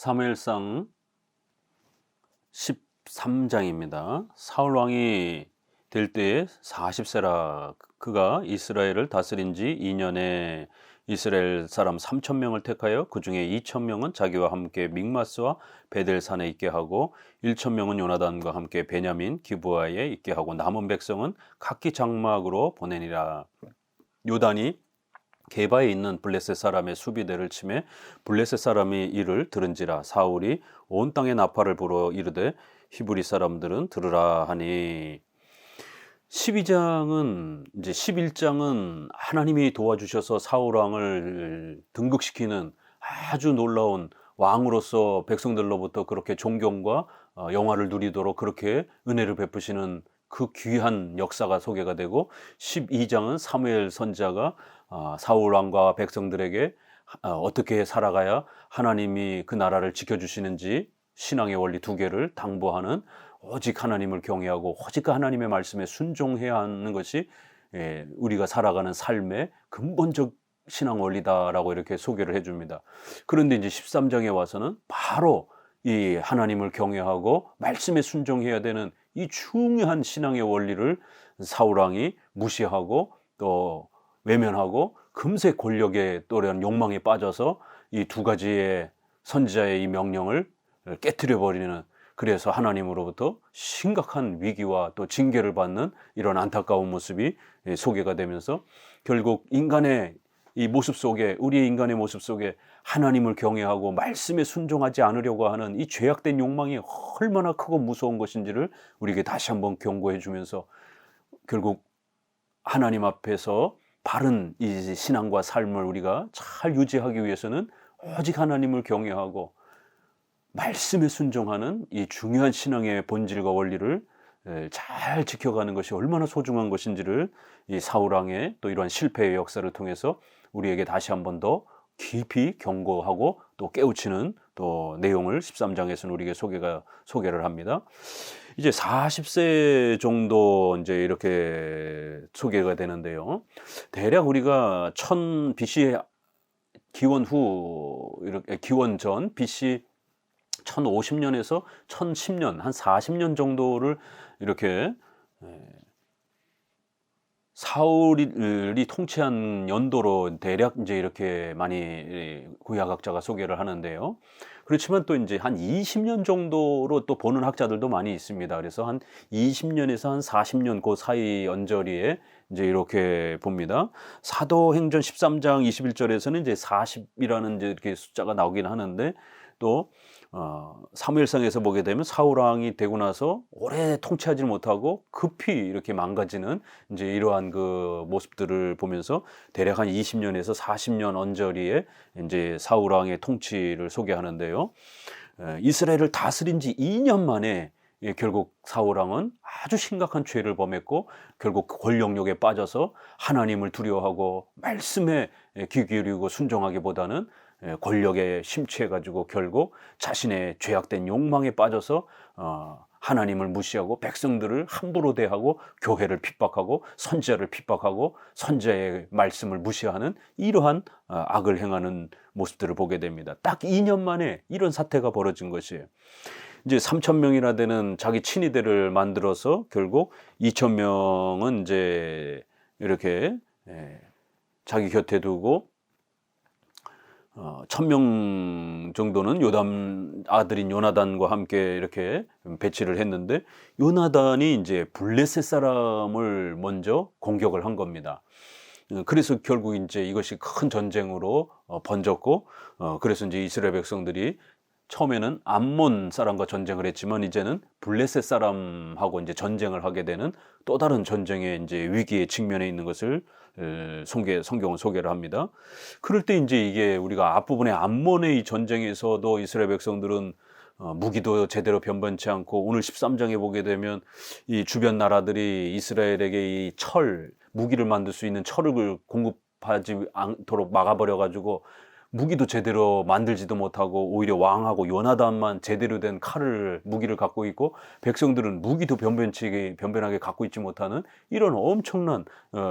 사무엘상 13장입니다. 사울 왕이 될 때에 40세라 그가 이스라엘을 다스린 지 2년에 이스라엘 사람 3,000명을 택하여 그 중에 2,000명은 자기와 함께 믹마스와 베델산에 있게 하고 1,000명은 요나단과 함께 베냐민 기브아에 있게 하고 남은 백성은 각기 장막으로 보내니라. 요단이 게바에 있는 블레셋 사람의 수비대를 치매 블레셋 사람이 이를 들은지라. 사울이 온 땅에 나팔을 불어 이르되 히브리 사람들은 들으라 하니. 12장은 이제 11장은 하나님이 도와주셔서 사울 왕을 등극시키는 아주 놀라운 왕으로서 백성들로부터 그렇게 존경과 영화를 누리도록 그렇게 은혜를 베푸시는 그 귀한 역사가 소개가 되고, 12장은 사무엘 선지자가 사울 왕과 백성들에게 어떻게 살아가야 하나님이 그 나라를 지켜주시는지 신앙의 원리 두 개를 당부하는, 오직 하나님을 경외하고 오직 하나님의 말씀에 순종해야 하는 것이 우리가 살아가는 삶의 근본적 신앙 원리다라고 이렇게 소개를 해줍니다. 그런데 이제 13장에 와서는 바로 이 하나님을 경외하고 말씀에 순종해야 되는 이 중요한 신앙의 원리를 사울왕이 무시하고 또 외면하고 금세 권력의 또래한 욕망에 빠져서 이 두 가지의 선지자의 이 명령을 깨트려 버리는, 그래서 하나님으로부터 심각한 위기와 또 징계를 받는 이런 안타까운 모습이 소개가 되면서, 결국 인간의 이 모습 속에, 우리의 인간의 모습 속에 하나님을 경외하고 말씀에 순종하지 않으려고 하는 이 죄악된 욕망이 얼마나 크고 무서운 것인지를 우리에게 다시 한번 경고해 주면서, 결국 하나님 앞에서 바른 이 신앙과 삶을 우리가 잘 유지하기 위해서는 오직 하나님을 경외하고 말씀에 순종하는 이 중요한 신앙의 본질과 원리를 잘 지켜가는 것이 얼마나 소중한 것인지를 이 사울왕의 또 이러한 실패의 역사를 통해서 우리에게 다시 한 번 더 깊이 경고하고 또 깨우치는 또 내용을 13장에서는 우리에게 소개를 합니다. 이제 40세 정도 이제 이렇게 소개가 되는데요. 대략 우리가 1000 BC 기원 후, 이렇게 기원 전 BC 1050년에서 1010년, 한 40년 정도를 이렇게 사울이 통치한 연도로 대략 이제 이렇게 많이 구약학자가 소개를 하는데요. 그렇지만 또 이제 한 20년 정도로 또 보는 학자들도 많이 있습니다. 그래서 한 20년에서 한 40년 그 사이 언저리에 이제 이렇게 봅니다. 사도행전 13장 21절에서는 이제 40이라는 이제 이렇게 숫자가 나오긴 하는데, 또 사무엘상에서 보게 되면 사울 왕이 되고 나서 오래 통치하지 못하고 급히 이렇게 망가지는 이제 이러한 그 모습들을 보면서 대략 한 20년에서 40년 언저리에 이제 사울 왕의 통치를 소개하는데요. 이스라엘을 다스린 지 2년 만에 결국 사울 왕은 아주 심각한 죄를 범했고, 결국 권력욕에 빠져서 하나님을 두려워하고 말씀에 귀 기울이고 순종하기보다는 권력에 심취해가지고 결국 자신의 죄악된 욕망에 빠져서 하나님을 무시하고 백성들을 함부로 대하고 교회를 핍박하고 선지자를 핍박하고 선지자의 말씀을 무시하는 이러한 악을 행하는 모습들을 보게 됩니다. 딱 2년 만에 이런 사태가 벌어진 것이에요. 이제 3,000명이나 되는 자기 친위대를 만들어서 결국 2,000명은 이제 이렇게 자기 곁에 두고 1,000명 정도는 요담 아들인 요나단과 함께 이렇게 배치를 했는데, 요나단이 이제 블레셋 사람을 먼저 공격을 한 겁니다. 그래서 결국 이제 이것이 큰 전쟁으로 번졌고, 그래서 이제 이스라엘 백성들이 처음에는 암몬 사람과 전쟁을 했지만 이제는 블레셋 사람하고 이제 전쟁을 하게 되는 또 다른 전쟁의 이제 위기에 직면해 있는 것을 성경은 소개를 합니다. 그럴 때 이제 이게 우리가 앞부분에 암몬의 이 전쟁에서도 이스라엘 백성들은 무기도 제대로 변변치 않고, 오늘 13장에 보게 되면 이 주변 나라들이 이스라엘에게 이 무기를 만들 수 있는 철을 공급하지 않도록 막아버려 가지고 무기도 제대로 만들지도 못하고 오히려 왕하고 요나단만 제대로 된 칼을 무기를 갖고 있고 백성들은 무기도 변변하게 갖고 있지 못하는 이런 엄청난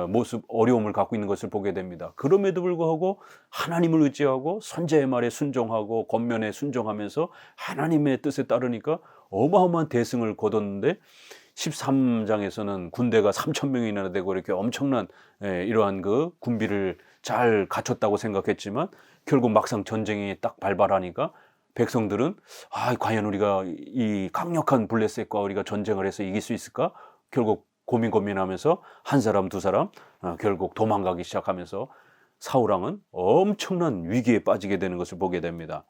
모습 어려움을 갖고 있는 것을 보게 됩니다. 그럼에도 불구하고 하나님을 의지하고 선지자의 말에 순종하고 권면에 순종하면서 하나님의 뜻에 따르니까 어마어마한 대승을 거뒀는데 13장에서는 군대가 3,000명이나 되고 이렇게 엄청난 이러한 그 군비를 잘 갖췄다고 생각했지만 결국 막상 전쟁이 딱 발발하니까 백성들은 과연 우리가 이 강력한 블레셋과 우리가 전쟁을 해서 이길 수 있을까? 결국 고민하면서 한 사람 두 사람 결국 도망가기 시작하면서 사울 왕은 엄청난 위기에 빠지게 되는 것을 보게 됩니다.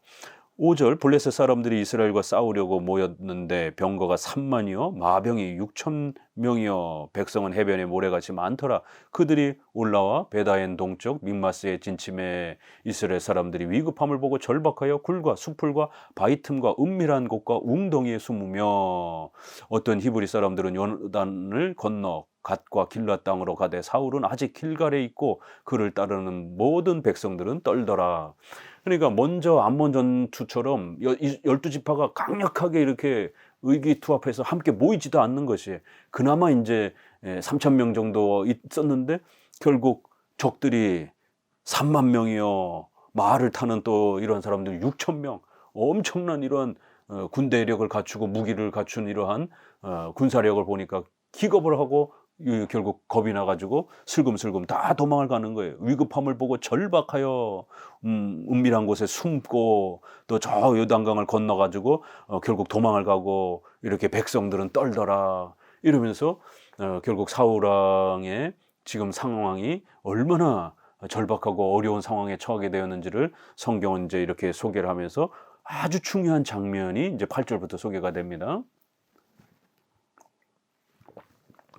5절 블레셋 사람들이 이스라엘과 싸우려고 모였는데 병거가 3만이요 마병이 6,000명이요 백성은 해변에 모래같이 많더라. 그들이 올라와 베다엔 동쪽 믹마스에 진침해 이스라엘 사람들이 위급함을 보고 절박하여 굴과 수풀과 바위 틈과 은밀한 곳과 웅덩이에 숨으며 어떤 히브리 사람들은 요단을 건너 갓과 길라 땅으로 가되 사울은 아직 길갈에 있고 그를 따르는 모든 백성들은 떨더라. 그러니까 먼저 암몬 전투처럼 12지파가 강력하게 이렇게 의기투합해서 함께 모이지도 않는 것이 그나마 이제 3,000명 정도 있었는데 결국 적들이 3만 명이요 말을 타는 또 이런 사람들 6,000명 엄청난 이러한 군대력을 갖추고 무기를 갖춘 이러한 군사력을 보니까 기겁을 하고 결국 겁이 나가지고 슬금슬금 다 도망을 가는 거예요. 위급함을 보고 절박하여 은밀한 곳에 숨고 또 저 요단강을 건너가지고 결국 도망을 가고 이렇게 백성들은 떨더라 이러면서 결국 사울 왕의 지금 상황이 얼마나 절박하고 어려운 상황에 처하게 되었는지를 성경은 이제 이렇게 소개를 하면서 아주 중요한 장면이 이제 8절부터 소개가 됩니다.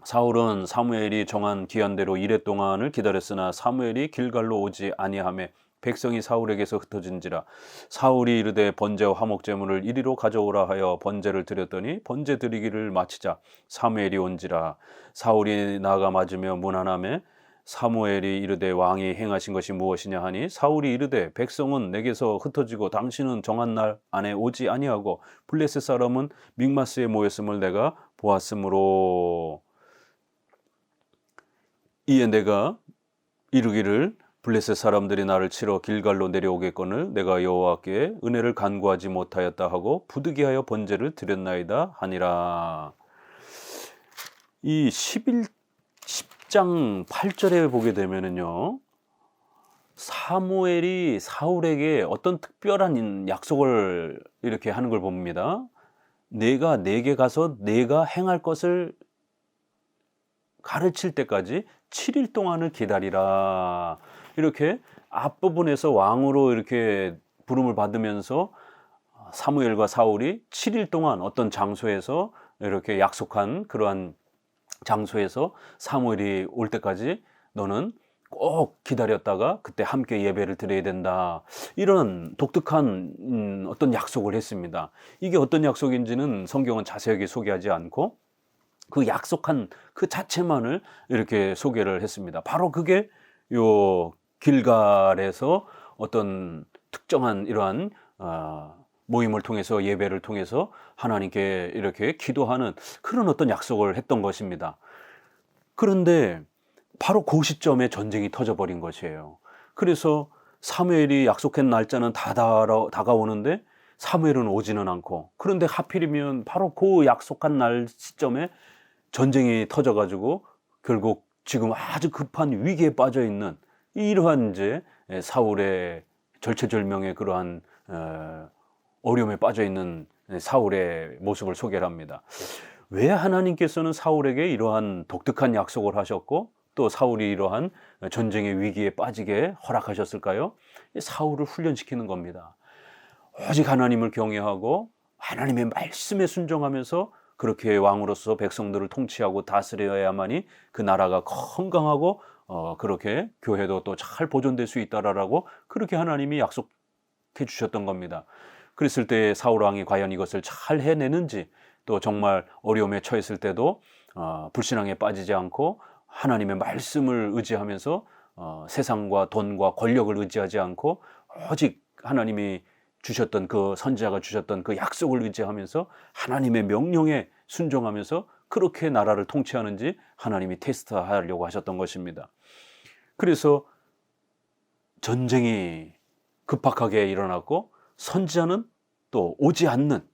사울은 사무엘이 정한 기한대로 이레 동안을 기다렸으나 사무엘이 길갈로 오지 아니하매 백성이 사울에게서 흩어진지라. 사울이 이르되 번제와 화목 제물을 이리로 가져오라 하여 번제를 드렸더니 번제 드리기를 마치자 사무엘이 온지라. 사울이 나가 맞으며 문안하매 사무엘이 이르되 왕이 행하신 것이 무엇이냐 하니 사울이 이르되 백성은 내게서 흩어지고 당신은 정한 날 안에 오지 아니하고 블레셋 사람은 믹마스에 모였음을 내가 보았으므로 이에 내가 이르기를 블레셋 사람들이 나를 치러 길갈로 내려오겠거늘 내가 여호와께 은혜를 간구하지 못하였다 하고 부득이하여 번제를 드렸나이다 하니라. 이 10장 8절에 보게 되면은요 사무엘이 사울에게 어떤 특별한 약속을 이렇게 하는 걸 봅니다. 내가 내게 가서 내가 행할 것을 가르칠 때까지 7일 동안을 기다리라. 이렇게 앞부분에서 왕으로 이렇게 부름을 받으면서 사무엘과 사울이 7일 동안 어떤 장소에서 이렇게 약속한 그러한 장소에서 사무엘이 올 때까지 너는 꼭 기다렸다가 그때 함께 예배를 드려야 된다. 이런 독특한 어떤 약속을 했습니다. 이게 어떤 약속인지는 성경은 자세하게 소개하지 않고 그 약속한 그 자체만을 이렇게 소개를 했습니다. 바로 그게 요 길갈에서 어떤 특정한 이러한 모임을 통해서 예배를 통해서 하나님께 이렇게 기도하는 그런 어떤 약속을 했던 것입니다. 그런데 바로 그 시점에 전쟁이 터져버린 것이에요. 그래서 사무엘이 약속한 날짜는 다 다가오는데 사무엘은 오지는 않고 그런데 하필이면 바로 그 약속한 날 시점에 전쟁이 터져가지고 결국 지금 아주 급한 위기에 빠져 있는 이러한 이제 사울의 절체절명의 그러한 어려움에 빠져 있는 사울의 모습을 소개를 합니다. 왜 하나님께서는 사울에게 이러한 독특한 약속을 하셨고 또 사울이 이러한 전쟁의 위기에 빠지게 허락하셨을까요? 사울을 훈련시키는 겁니다. 오직 하나님을 경외하고 하나님의 말씀에 순종하면서 그렇게 왕으로서 백성들을 통치하고 다스려야만이 그 나라가 건강하고 그렇게 교회도 또 잘 보존될 수 있다라고 그렇게 하나님이 약속해 주셨던 겁니다. 그랬을 때 사울 왕이 과연 이것을 잘 해내는지 또 정말 어려움에 처했을 때도 불신앙에 빠지지 않고 하나님의 말씀을 의지하면서 세상과 돈과 권력을 의지하지 않고 오직 하나님이 주셨던 그 선지자가 주셨던 그 약속을 의지하면서 하나님의 명령에 순종하면서 그렇게 나라를 통치하는지 하나님이 테스트하려고 하셨던 것입니다. 그래서 전쟁이 급박하게 일어났고 선지자는 또 오지 않는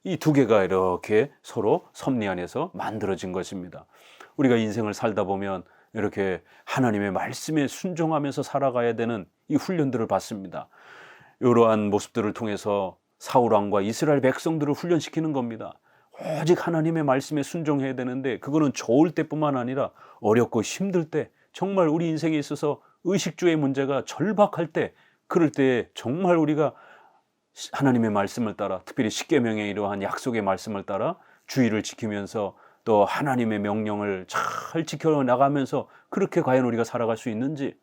이 두 개가 이렇게 서로 섭리 안에서 만들어진 것입니다. 우리가 인생을 살다 보면 이렇게 하나님의 말씀에 순종하면서 살아가야 되는 이 훈련들을 받습니다. 이러한 모습들을 통해서 사울 왕과 이스라엘 백성들을 훈련시키는 겁니다. 오직 하나님의 말씀에 순종해야 되는데 그거는 좋을 때뿐만 아니라 어렵고 힘들 때, 정말 우리 인생에 있어서 의식주의 문제가 절박할 때, 그럴 때 정말 우리가 하나님의 말씀을 따라, 특별히 십계명의 이러한 약속의 말씀을 따라 주의를 지키면서 또 하나님의 명령을 잘 지켜나가면서 그렇게 과연 우리가 살아갈 수 있는지,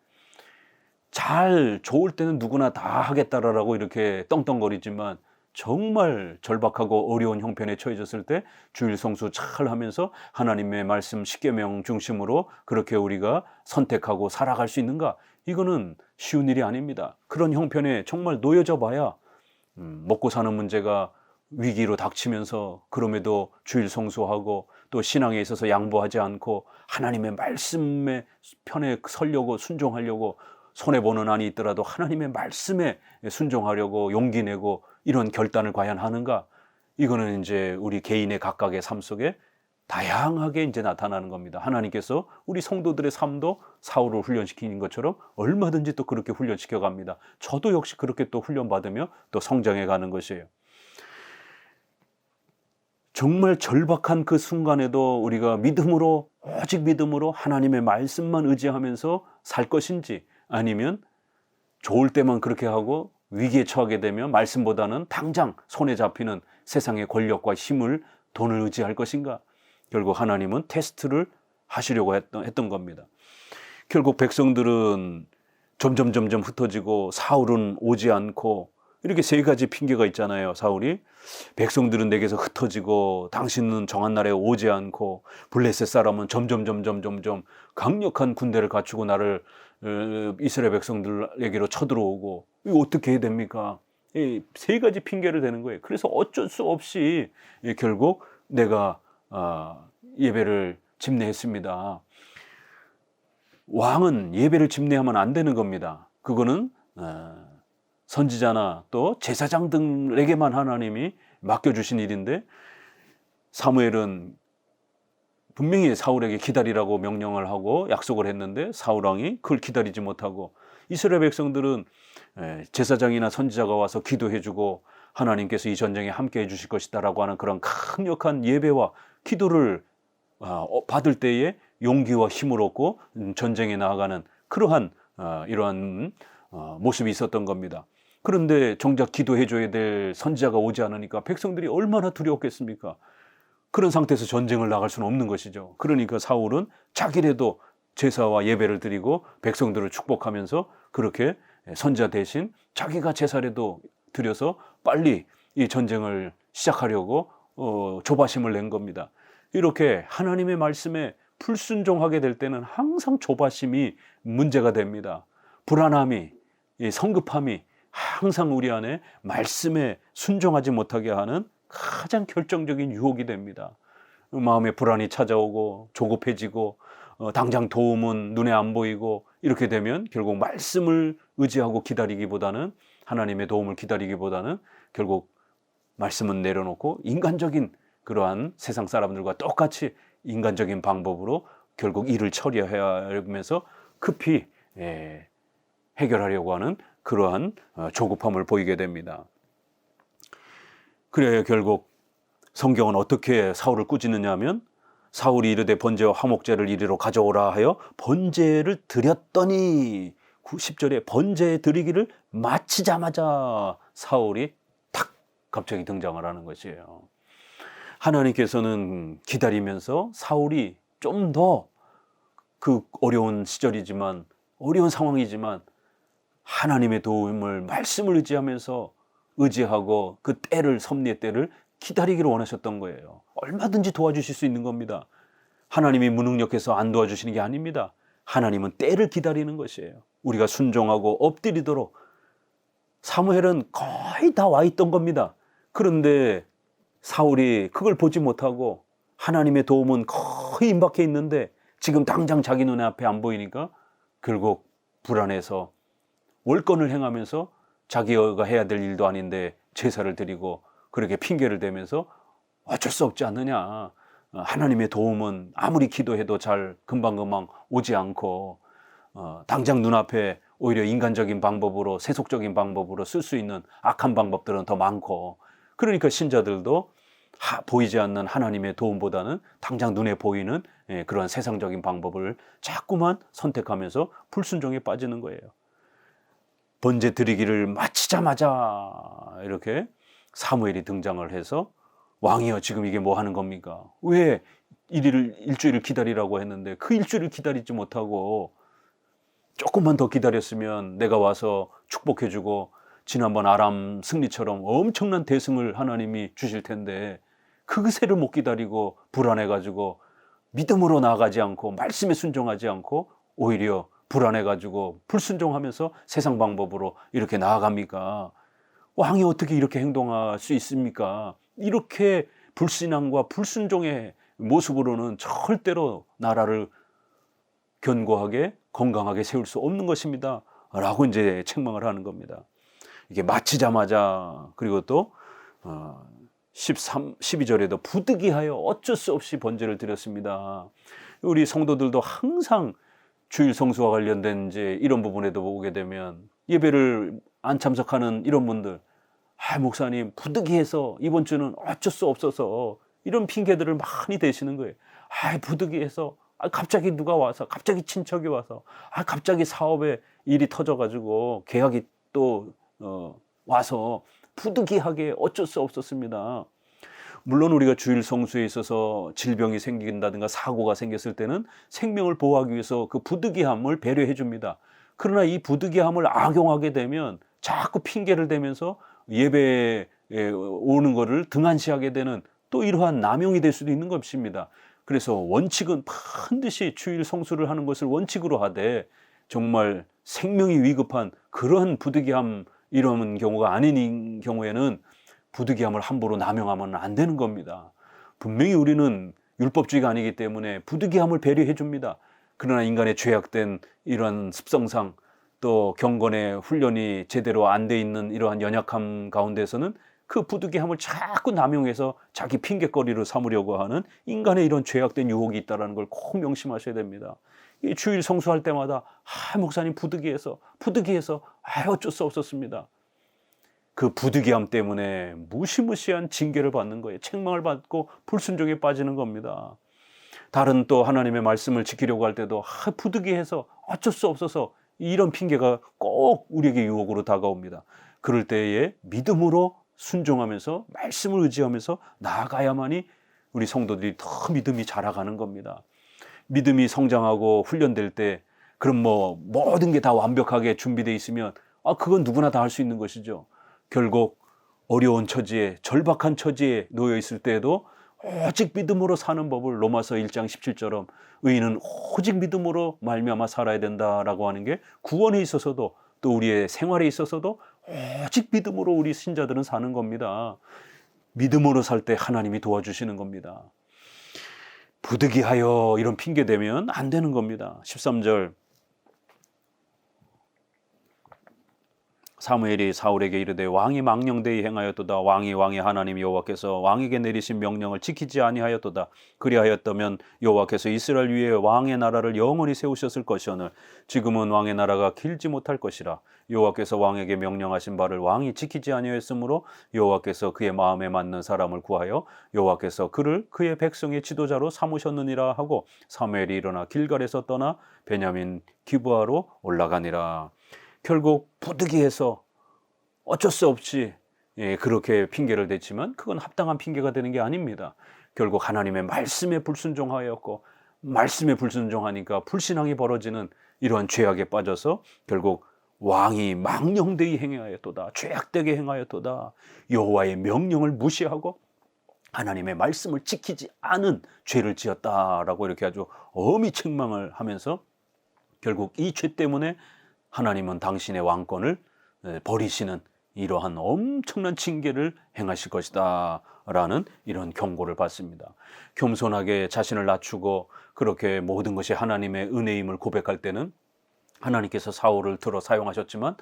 잘 좋을 때는 누구나 다 하겠다라고 이렇게 떵떵거리지만 정말 절박하고 어려운 형편에 처해졌을 때 주일 성수 잘 하면서 하나님의 말씀 십계명 중심으로 그렇게 우리가 선택하고 살아갈 수 있는가? 이거는 쉬운 일이 아닙니다. 그런 형편에 정말 놓여져 봐야 먹고 사는 문제가 위기로 닥치면서 그럼에도 주일 성수하고 또 신앙에 있어서 양보하지 않고 하나님의 말씀의 편에 서려고 순종하려고, 손해보는 한이 있더라도 하나님의 말씀에 순종하려고 용기 내고 이런 결단을 과연 하는가? 이거는 이제 우리 개인의 각각의 삶 속에 다양하게 이제 나타나는 겁니다. 하나님께서 우리 성도들의 삶도 사울을 훈련시키는 것처럼 얼마든지 또 그렇게 훈련시켜 갑니다. 저도 역시 그렇게 또 훈련받으며 또 성장해 가는 것이에요. 정말 절박한 그 순간에도 우리가 믿음으로, 오직 믿음으로 하나님의 말씀만 의지하면서 살 것인지, 아니면 좋을 때만 그렇게 하고 위기에 처하게 되면 말씀보다는 당장 손에 잡히는 세상의 권력과 힘을, 돈을 의지할 것인가? 결국 하나님은 테스트를 하시려고 했던 겁니다. 결국 백성들은 점점 흩어지고 사울은 오지 않고, 이렇게 세 가지 핑계가 있잖아요. 사울이 백성들은 내게서 흩어지고 당신은 정한 날에 오지 않고 블레셋 사람은 점점 강력한 군대를 갖추고 나를 이스라엘 백성들에게로 쳐들어오고, 이거 어떻게 해야 됩니까? 이 세 가지 핑계를 대는 거예요. 그래서 어쩔 수 없이 결국 내가 예배를 집례했습니다. 왕은 예배를 집례하면 안 되는 겁니다. 그거는 선지자나 또 제사장 등에게만 하나님이 맡겨주신 일인데, 사무엘은 분명히 사울에게 기다리라고 명령을 하고 약속을 했는데 사울 왕이 그걸 기다리지 못하고, 이스라엘 백성들은 제사장이나 선지자가 와서 기도해주고 하나님께서 이 전쟁에 함께 해주실 것이다 라고 하는 그런 강력한 예배와 기도를 받을 때에 용기와 힘을 얻고 전쟁에 나아가는 그러한 이러한 모습이 있었던 겁니다. 그런데 정작 기도해줘야 될 선지자가 오지 않으니까 백성들이 얼마나 두려웠겠습니까? 그런 상태에서 전쟁을 나갈 수는 없는 것이죠. 그러니까 사울은 자기라도 제사와 예배를 드리고 백성들을 축복하면서 그렇게 선지자 대신 자기가 제사라도 드려서 빨리 이 전쟁을 시작하려고 조바심을 낸 겁니다. 이렇게 하나님의 말씀에 불순종하게 될 때는 항상 조바심이 문제가 됩니다. 불안함이, 성급함이 항상 우리 안에 말씀에 순종하지 못하게 하는 가장 결정적인 유혹이 됩니다. 마음에 불안이 찾아오고 조급해지고 당장 도움은 눈에 안 보이고, 이렇게 되면 결국 말씀을 의지하고 기다리기보다는, 하나님의 도움을 기다리기보다는 결국 말씀은 내려놓고 인간적인 그러한 세상 사람들과 똑같이 인간적인 방법으로 결국 일을 처리해야 하면서 급히 해결하려고 하는 그러한 조급함을 보이게 됩니다. 그래야 결국 성경은 어떻게 사울을 꾸짖느냐 하면, 사울이 이르되 번제와 화목제를 이리로 가져오라 하여 번제를 드렸더니, 10절에 번제 드리기를 마치자마자 사울이 탁 갑자기 등장을 하는 것이에요. 하나님께서는 기다리면서 사울이 좀 더 그 어려운 시절이지만, 어려운 상황이지만 하나님의 도움을, 말씀을 의지하고 그 때를, 섭리의 때를 기다리기를 원하셨던 거예요. 얼마든지 도와주실 수 있는 겁니다. 하나님이 무능력해서 안 도와주시는 게 아닙니다. 하나님은 때를 기다리는 것이에요. 우리가 순종하고 엎드리도록 사무엘은 거의 다 와 있던 겁니다. 그런데 사울이 그걸 보지 못하고 하나님의 도움은 거의 임박해 있는데 지금 당장 자기 눈앞에 안 보이니까 결국 불안해서 월권을 행하면서 자기가 해야 될 일도 아닌데 제사를 드리고 그렇게 핑계를 대면서 어쩔 수 없지 않느냐. 하나님의 도움은 아무리 기도해도 잘 금방금방 오지 않고 당장 눈앞에 오히려 인간적인 방법으로 세속적인 방법으로 쓸 수 있는 악한 방법들은 더 많고 그러니까 신자들도 보이지 않는 하나님의 도움보다는 당장 눈에 보이는 그런 세상적인 방법을 자꾸만 선택하면서 불순종에 빠지는 거예요. 번제 드리기를 마치자마자 이렇게 사무엘이 등장을 해서 왕이여 지금 이게 뭐 하는 겁니까? 왜 일주일을 기다리라고 했는데 그 일주일을 기다리지 못하고 조금만 더 기다렸으면 내가 와서 축복해주고 지난번 아람 승리처럼 엄청난 대승을 하나님이 주실 텐데 그새를 못 기다리고 불안해가지고 믿음으로 나아가지 않고 말씀에 순종하지 않고 오히려 불안해가지고 불순종하면서 세상 방법으로 이렇게 나아갑니까? 왕이 어떻게 이렇게 행동할 수 있습니까? 이렇게 불신앙과 불순종의 모습으로는 절대로 나라를 견고하게 건강하게 세울 수 없는 것입니다. 라고 이제 책망을 하는 겁니다. 이게 마치자마자 그리고 또 12절에도 부득이하여 어쩔 수 없이 번제를 드렸습니다. 우리 성도들도 항상 주일 성수와 관련된 이제 이런 부분에도 보게 되면 예배를 안 참석하는 이런 분들, 목사님 부득이해서 이번 주는 어쩔 수 없어서 이런 핑계들을 많이 대시는 거예요. 부득이해서 갑자기 누가 와서 갑자기 친척이 와서 갑자기 사업에 일이 터져가지고 계약이 또 와서 부득이하게 어쩔 수 없었습니다. 물론 우리가 주일 성수에 있어서 질병이 생긴다든가 사고가 생겼을 때는 생명을 보호하기 위해서 그 부득이함을 배려해 줍니다. 그러나 이 부득이함을 악용하게 되면 자꾸 핑계를 대면서 예배에 오는 것을 등한시하게 되는 또 이러한 남용이 될 수도 있는 것입니다. 그래서 원칙은 반드시 주일 성수를 하는 것을 원칙으로 하되 정말 생명이 위급한 그런 부득이함 이런 경우가 아닌 경우에는 부득이함을 함부로 남용하면 안 되는 겁니다. 분명히 우리는 율법주의가 아니기 때문에 부득이함을 배려해 줍니다. 그러나 인간의 죄악된 이러한 습성상 또 경건의 훈련이 제대로 안 돼 있는 이러한 연약함 가운데서는 그 부득이함을 자꾸 남용해서 자기 핑계거리로 삼으려고 하는 인간의 이런 죄악된 유혹이 있다는 걸 꼭 명심하셔야 됩니다. 이 주일 성수할 때마다 목사님 부득이해서 어쩔 수 없었습니다. 그 부득이함 때문에 무시무시한 징계를 받는 거예요. 책망을 받고 불순종에 빠지는 겁니다. 다른 또 하나님의 말씀을 지키려고 할 때도 부득이해서 어쩔 수 없어서 이런 핑계가 꼭 우리에게 유혹으로 다가옵니다. 그럴 때에 믿음으로 순종하면서 말씀을 의지하면서 나아가야만이 우리 성도들이 더 믿음이 자라가는 겁니다. 믿음이 성장하고 훈련될 때 그럼 모든 게 다 완벽하게 준비되어 있으면 그건 누구나 다 할 수 있는 것이죠. 결국 어려운 처지에 절박한 처지에 놓여 있을 때에도 오직 믿음으로 사는 법을 로마서 1장 17절처럼 의인은 오직 믿음으로 말미암아 살아야 된다라고 하는 게 구원에 있어서도 또 우리의 생활에 있어서도 오직 믿음으로 우리 신자들은 사는 겁니다. 믿음으로 살 때 하나님이 도와주시는 겁니다. 부득이하여 이런 핑계 대면 안 되는 겁니다. 13절 사무엘이 사울에게 이르되 왕이 망령되이 행하였도다. 왕이 하나님 여호와께서 왕에게 내리신 명령을 지키지 아니하였도다. 그리하였다면 여호와께서 이스라엘 위에 왕의 나라를 영원히 세우셨을 것이오늘 지금은 왕의 나라가 길지 못할 것이라. 여호와께서 왕에게 명령하신 바를 왕이 지키지 아니하였으므로 여호와께서 그의 마음에 맞는 사람을 구하여 여호와께서 그를 그의 백성의 지도자로 삼으셨느니라 하고 사무엘이 일어나 길갈에서 떠나 베냐민 기브아로 올라가니라. 결국 부득이해서 어쩔 수 없이 그렇게 핑계를 댔지만 그건 합당한 핑계가 되는 게 아닙니다. 결국 하나님의 말씀에 불순종하였고 말씀에 불순종하니까 불신앙이 벌어지는 이러한 죄악에 빠져서 결국 왕이 망령되이 행하였도다. 죄악되게 행하였도다. 여호와의 명령을 무시하고 하나님의 말씀을 지키지 않은 죄를 지었다라고 이렇게 아주 엄히 책망을 하면서 결국 이 죄 때문에 하나님은 당신의 왕권을 버리시는 이러한 엄청난 징계를 행하실 것이다 라는 이런 경고를 받습니다. 겸손하게 자신을 낮추고 그렇게 모든 것이 하나님의 은혜임을 고백할 때는 하나님께서 사울을 들어 사용하셨지만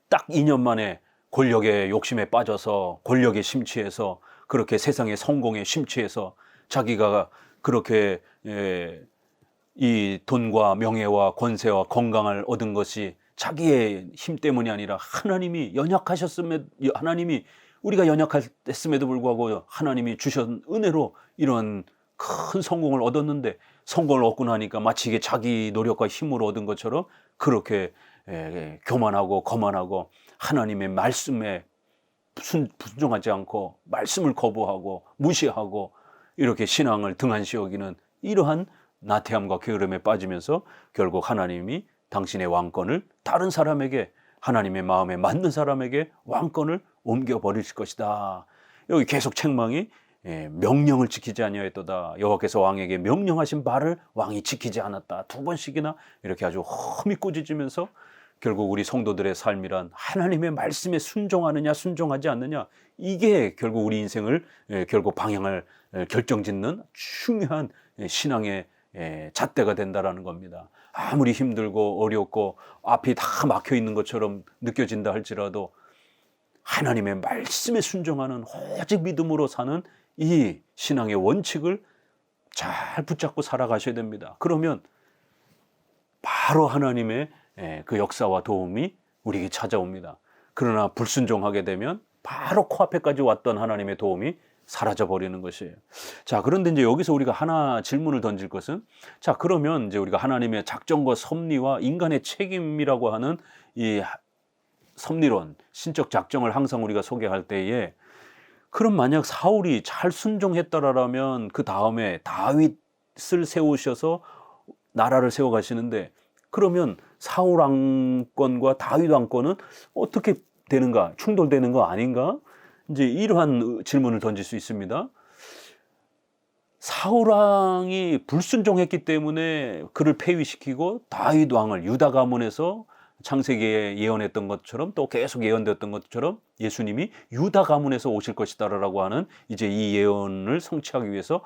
딱 2년 만에 권력의 욕심에 빠져서 권력에 심취해서 그렇게 세상의 성공에 심취해서 자기가 그렇게 이 돈과 명예와 권세와 건강을 얻은 것이 자기의 힘 때문이 아니라 하나님이 우리가 연약했음에도 불구하고 하나님이 주신 은혜로 이런 큰 성공을 얻었는데, 성공을 얻고 나니까 마치 이게 자기 노력과 힘으로 얻은 것처럼 그렇게 교만하고 거만하고 하나님의 말씀에 순종하지 않고 말씀을 거부하고 무시하고 이렇게 신앙을 등한시 여기는 이러한 나태함과 게으름에 빠지면서 결국 하나님이 당신의 왕권을 다른 사람에게, 하나님의 마음에 맞는 사람에게 왕권을 옮겨버리실 것이다. 여기 계속 책망이 명령을 지키지 아니하였도다. 여호와께서 왕에게 명령하신 바를 왕이 지키지 않았다. 2번씩이나 이렇게 아주 험히 꾸짖으면서 결국 우리 성도들의 삶이란 하나님의 말씀에 순종하느냐 순종하지 않느냐, 이게 결국 우리 인생을 결국 방향을 결정짓는 중요한 신앙의 잣대가 된다라는 겁니다. 아무리 힘들고 어렵고 앞이 다 막혀 있는 것처럼 느껴진다 할지라도 하나님의 말씀에 순종하는 오직 믿음으로 사는 이 신앙의 원칙을 잘 붙잡고 살아가셔야 됩니다. 그러면 바로 하나님의 그 역사와 도움이 우리에게 찾아옵니다. 그러나 불순종하게 되면 바로 코앞에까지 왔던 하나님의 도움이 사라져버리는 것이에요. 자, 그런데 이제 여기서 우리가 하나 질문을 던질 것은, 자, 그러면 이제 우리가 하나님의 작정과 섭리와 인간의 책임이라고 하는 이 섭리론, 신적 작정을 항상 우리가 소개할 때에, 그럼 만약 사울이 잘 순종했더라면 그 다음에 다윗을 세우셔서 나라를 세워가시는데, 그러면 사울 왕권과 다윗 왕권은 어떻게 되는가? 충돌되는 거 아닌가? 이제 이러한 질문을 던질 수 있습니다. 사울 왕이 불순종했기 때문에 그를 폐위시키고 다윗 왕을 유다 가문에서 창세기에 예언했던 것처럼, 또 계속 예언되었던 것처럼 예수님이 유다 가문에서 오실 것이다라고 하는 이제 이 예언을 성취하기 위해서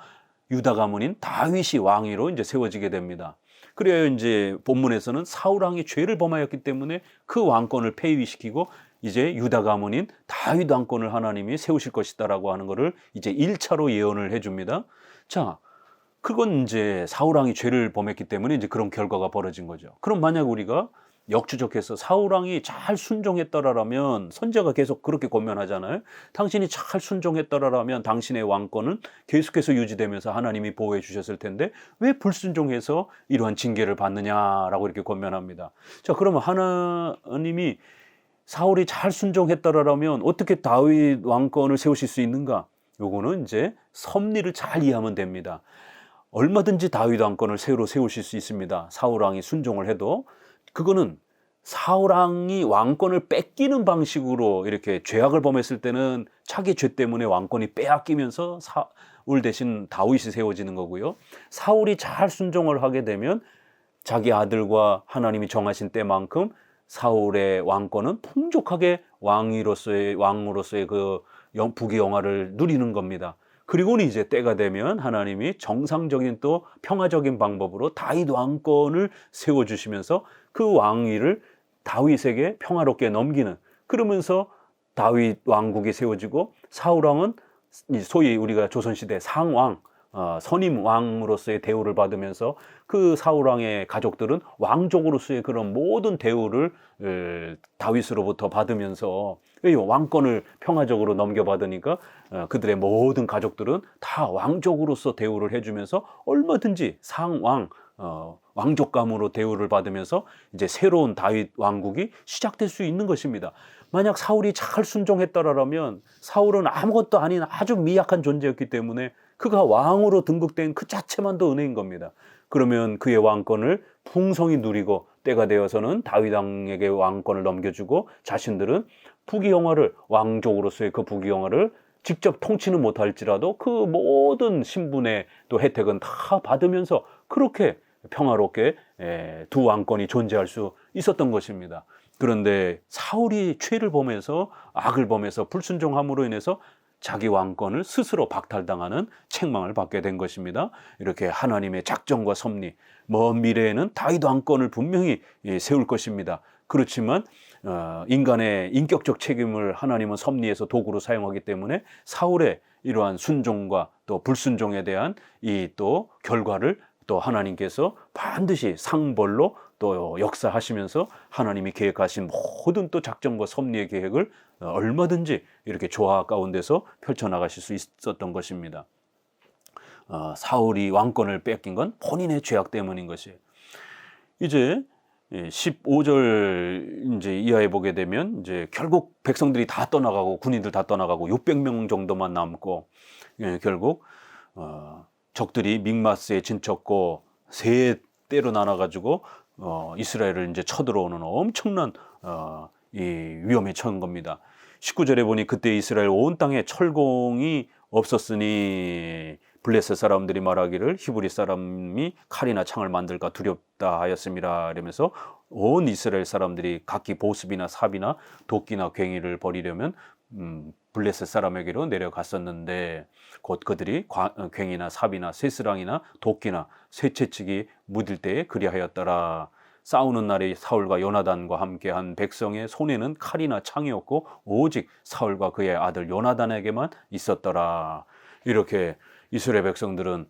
유다 가문인 다윗이 왕위로 이제 세워지게 됩니다. 그래야 이제 본문에서는 사울 왕이 죄를 범하였기 때문에 그 왕권을 폐위시키고 이제 유다 가문인 다윗 왕권을 하나님이 세우실 것이다라고 하는 것을 이제 1차로 예언을 해줍니다. 자, 그건 이제 사울 왕이 죄를 범했기 때문에 이제 그런 결과가 벌어진 거죠. 그럼 만약 우리가 역추적해서 사울 왕이 잘 순종했더라면, 선지자가 계속 그렇게 권면하잖아요. 당신이 잘 순종했더라면 당신의 왕권은 계속해서 유지되면서 하나님이 보호해 주셨을 텐데 왜 불순종해서 이러한 징계를 받느냐라고 이렇게 권면합니다. 자, 그러면 하나님이 사울이 잘 순종했더라면 어떻게 다윗 왕권을 세우실 수 있는가? 요거는 이제 섭리를 잘 이해하면 됩니다. 얼마든지 다윗 왕권을 새로 세우실 수 있습니다. 사울 왕이 순종을 해도. 그거는 사울 왕이 왕권을 뺏기는 방식으로, 이렇게 죄악을 범했을 때는 자기 죄 때문에 왕권이 빼앗기면서 사울 대신 다윗이 세워지는 거고요. 사울이 잘 순종을 하게 되면 자기 아들과 하나님이 정하신 때만큼 사울의 왕권은 풍족하게 왕으로서의 그 부귀 영화를 누리는 겁니다. 그리고는 이제 때가 되면 하나님이 정상적인 또 평화적인 방법으로 다윗 왕권을 세워주시면서 그 왕위를 다윗에게 평화롭게 넘기는, 그러면서 다윗 왕국이 세워지고 사울 왕은 소위 우리가 조선시대 상왕, 선임 왕으로서의 대우를 받으면서 그 사울 왕의 가족들은 왕족으로서의 그런 모든 대우를 다윗으로부터 받으면서, 왕권을 평화적으로 넘겨받으니까 그들의 모든 가족들은 다 왕족으로서 대우를 해주면서 얼마든지 상왕, 왕족감으로 대우를 받으면서 이제 새로운 다윗 왕국이 시작될 수 있는 것입니다. 만약 사울이 잘 순종했더라면 사울은 아무것도 아닌 아주 미약한 존재였기 때문에 그가 왕으로 등극된 그 자체만도 은혜인 겁니다. 그러면 그의 왕권을 풍성히 누리고 때가 되어서는 다윗 왕에게 왕권을 넘겨주고 자신들은 부귀영화를, 왕족으로서의 그 부귀영화를 직접 통치는 못할지라도 그 모든 신분의 또 혜택은 다 받으면서 그렇게 평화롭게 두 왕권이 존재할 수 있었던 것입니다. 그런데 사울이 죄를 범해서 악을 범해서 불순종함으로 인해서 자기 왕권을 스스로 박탈당하는 책망을 받게 된 것입니다. 이렇게 하나님의 작정과 섭리, 먼 미래에는 다윗 왕권을 분명히 세울 것입니다. 그렇지만 인간의 인격적 책임을 하나님은 섭리에서 도구로 사용하기 때문에 사울의 이러한 순종과 또 불순종에 대한 이 또 결과를 또 하나님께서 반드시 상벌로 또 역사하시면서 하나님이 계획하신 모든 또 작정과 섭리의 계획을 얼마든지 이렇게 조화 가운데서 펼쳐나가실 수 있었던 것입니다. 사울이 왕권을 뺏긴 건 본인의 죄악 때문인 것이에요. 이제 15절 이제 이하에 보게 되면 이제 결국 백성들이 다 떠나가고 군인들 다 떠나가고 600명 정도만 남고 결국 적들이 믹마스에 진쳤고 세 때로 나눠가지고 이스라엘을 이제 쳐들어오는 엄청난 이 위험에 처한 겁니다. 19절에 보니 그때 이스라엘 온 땅에 철공이 없었으니 블레셋 사람들이 말하기를 히브리 사람이 칼이나 창을 만들까 두렵다 하였습니다. 이러면서 온 이스라엘 사람들이 각기 보습이나 삽이나 도끼나 괭이를 버리려면 블레셋 사람에게로 내려갔었는데 곧 그들이 괭이나 삽이나 쇠스랑이나 도끼나 쇠채찍이 묻을 때에 그리하였더라. 싸우는 날에 사울과 요나단과 함께한 백성의 손에는 칼이나 창이었고 오직 사울과 그의 아들 요나단에게만 있었더라. 이렇게 이스라엘 백성들은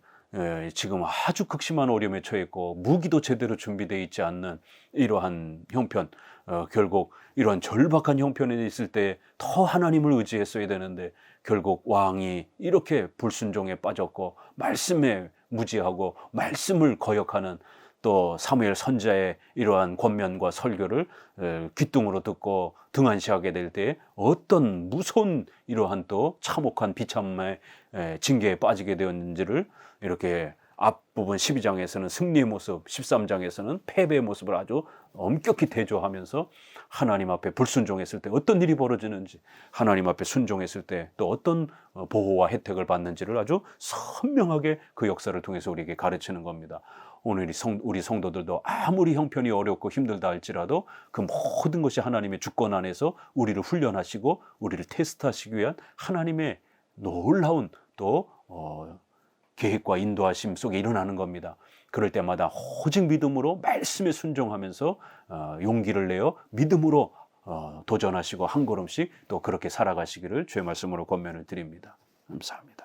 지금 아주 극심한 어려움에 처했고 무기도 제대로 준비되어 있지 않는 이러한 형편, 결국 이러한 절박한 형편에 있을 때 더 하나님을 의지했어야 되는데 결국 왕이 이렇게 불순종에 빠졌고 말씀에 무지하고 말씀을 거역하는 또 사무엘 선지자의 이러한 권면과 설교를 귓등으로 듣고 등한시하게 될 때 어떤 무서운 이러한 또 참혹한 비참의 징계에 빠지게 되었는지를 이렇게 앞부분 12장에서는 승리의 모습, 13장에서는 패배의 모습을 아주 엄격히 대조하면서 하나님 앞에 불순종했을 때 어떤 일이 벌어지는지, 하나님 앞에 순종했을 때 또 어떤 보호와 혜택을 받는지를 아주 선명하게 그 역사를 통해서 우리에게 가르치는 겁니다. 오늘 우리 성도들도 아무리 형편이 어렵고 힘들다 할지라도 그 모든 것이 하나님의 주권 안에서 우리를 훈련하시고 우리를 테스트하시기 위한 하나님의 놀라운 또 계획과 인도하심 속에 일어나는 겁니다. 그럴 때마다 오직 믿음으로 말씀에 순종하면서 용기를 내어 믿음으로 도전하시고 한 걸음씩 또 그렇게 살아가시기를 주의 말씀으로 권면을 드립니다. 감사합니다.